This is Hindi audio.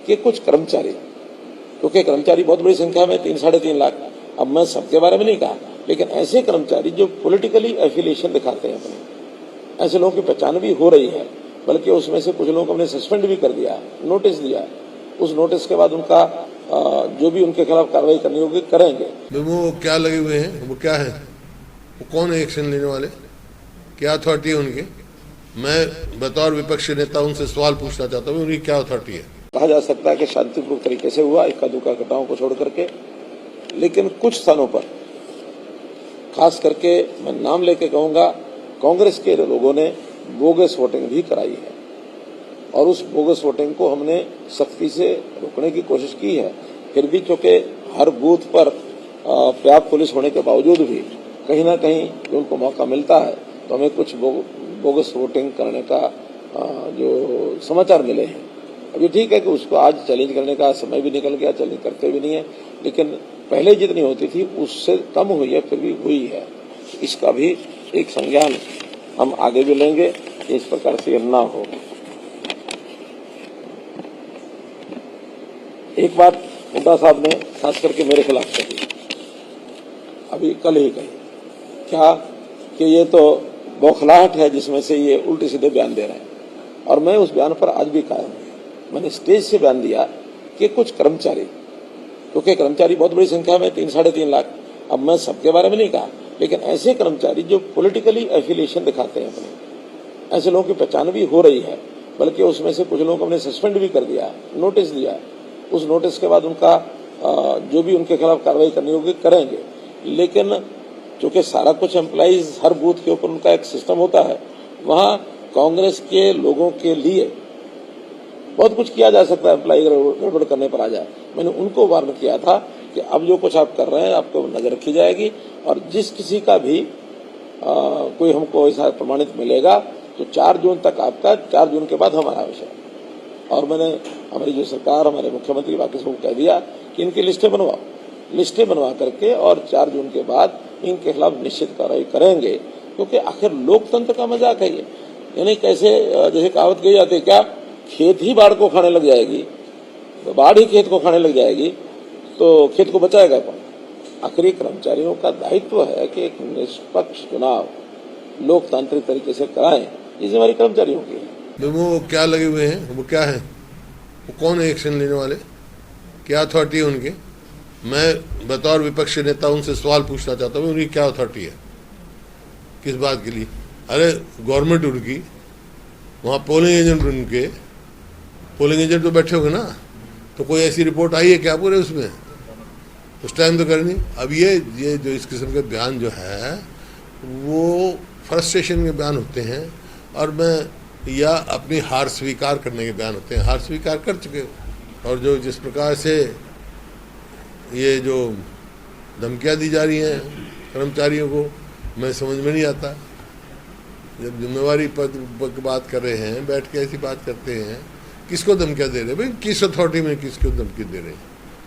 कि कुछ कर्मचारी, क्योंकि कर्मचारी बहुत बड़ी संख्या में 3-3.5 लाख, अब मैं सबके बारे में नहीं कहा, लेकिन ऐसे कर्मचारी जो पॉलिटिकली एफिलिएशन दिखाते हैं अपने, ऐसे लोगों की पहचान भी हो रही है, बल्कि उसमें से कुछ लोगों को हमने सस्पेंड भी कर दिया, नोटिस दिया। उस नोटिस के बाद उनका जो भी उनके खिलाफ कार्रवाई करनी होगी करेंगे। वो क्या लगे हुए हैं, वो क्या है, वो कौन है एक्शन लेने वाले, क्या अथॉरिटी है उनकी? मैं बतौर विपक्षी नेता उनसे सवाल पूछना चाहता हूँ, उनकी क्या अथॉरिटी है? कहा जा सकता है कि शांतिपूर्ण तरीके से हुआ, इक्का दुक्का घटनाओं को छोड़ करके, लेकिन कुछ स्थानों पर खास करके मैं नाम लेके कहूंगा, कांग्रेस के लोगों ने बोगस वोटिंग भी कराई है और उस बोगस वोटिंग को हमने सख्ती से रोकने की कोशिश की है। फिर भी चूंकि हर बूथ पर पर्याप्त पुलिस होने के बावजूद भी कहीं ना कहीं उनको मौका मिलता है, तो हमें कुछ बोगस वोटिंग करने का जो समाचार मिले हैं। अभी ठीक है कि उसको आज चैलेंज करने का समय भी निकल गया, चैलेंज करते भी नहीं है, लेकिन पहले जितनी होती थी उससे कम हुई है, फिर भी हुई है। इसका भी एक संज्ञान हम आगे भी लेंगे, इस प्रकार से ना हो। एक बात हुड्डा साहब ने खास करके मेरे खिलाफ कही, अभी कल ही कही, क्या कि ये तो बौखलाहट है जिसमें से ये उल्टे सीधे बयान दे रहे हैं, और मैं उस बयान पर आज भी कायम हूं। मैंने स्टेज से बयान दिया कि कुछ कर्मचारी, क्योंकि कर्मचारी बहुत बड़ी संख्या में 3-3.5 लाख, अब मैं सबके बारे में नहीं कहा, लेकिन ऐसे कर्मचारी जो पॉलिटिकली एफिलिएशन दिखाते हैं अपने, ऐसे लोगों की पहचान भी हो रही है, बल्कि उसमें से कुछ लोगों को हमने सस्पेंड भी कर दिया, नोटिस दिया। उस नोटिस के बाद उनका जो भी उनके खिलाफ कार्रवाई करनी होगी करेंगे। लेकिन चूंकि सारा कुछ एम्प्लॉइज हर बूथ के ऊपर उनका एक सिस्टम होता है, वहां कांग्रेस के लोगों के लिए बहुत कुछ किया जा सकता है, एम्प्लॉय गड़बड़ करने पर आ जाए। मैंने उनको वार्न किया था कि अब जो कुछ आप कर रहे हैं आपको नजर रखी जाएगी, और जिस किसी का भी कोई हमको ऐसा प्रमाणित मिलेगा तो 4 जून तक आपका, 4 जून के बाद हमारा विषय। और मैंने हमारी जो सरकार, हमारे मुख्यमंत्री बाकी सबको कह दिया कि इनकी लिस्टें बनवाओ, लिस्टें बनवा करके और 4 जून के बाद इनके खिलाफ निश्चित कार्रवाई करेंगे, क्योंकि आखिर लोकतंत्र का मजाक है ये। यानी कैसे, जैसे कहावत कही जाती है, क्या खेत ही बाढ़ को खाने लग जाएगी, बाढ़ ही खेत को खाने लग जाएगी, तो खेत को बचाएगा कौन? आखिरी कर्मचारियों का दायित्व है कि एक निष्पक्ष चुनाव लोकतांत्रिक तरीके से कराएं, जिसमें हमारी कर्मचारियों की है। वो क्या लगे हुए हैं, वो क्या है, वो कौन है एक्शन लेने वाले, क्या अथॉरिटी है उनकी? मैं बतौर विपक्षी नेता उनसे सवाल पूछना चाहता हूँ, उनकी क्या अथॉरिटी है, किस बात के लिए? अरे गवर्नमेंट उनकी, वहाँ पोलिंग एजेंट उनके, पोलिंग एजेंट तो बैठे होंगे ना, तो कोई ऐसी रिपोर्ट आई है क्या पूरे उसमें? उस टाइम तो करनी। अब ये जो इस किस्म के बयान जो है वो फ्रस्ट्रेशन के बयान होते हैं, और मैं या अपनी हार स्वीकार करने के बयान होते हैं। हार स्वीकार कर चुके हो, और जो जिस प्रकार से ये जो धमकियाँ दी जा रही हैं कर्मचारियों को, मैं समझ में नहीं आता। जब जिम्मेवारी पद बात कर रहे हैं, बैठ के ऐसी बात करते हैं, किसको धमकियाँ दे रहे हैं भाई? किस अथॉरिटी में किसको धमकी दे रहे हैं?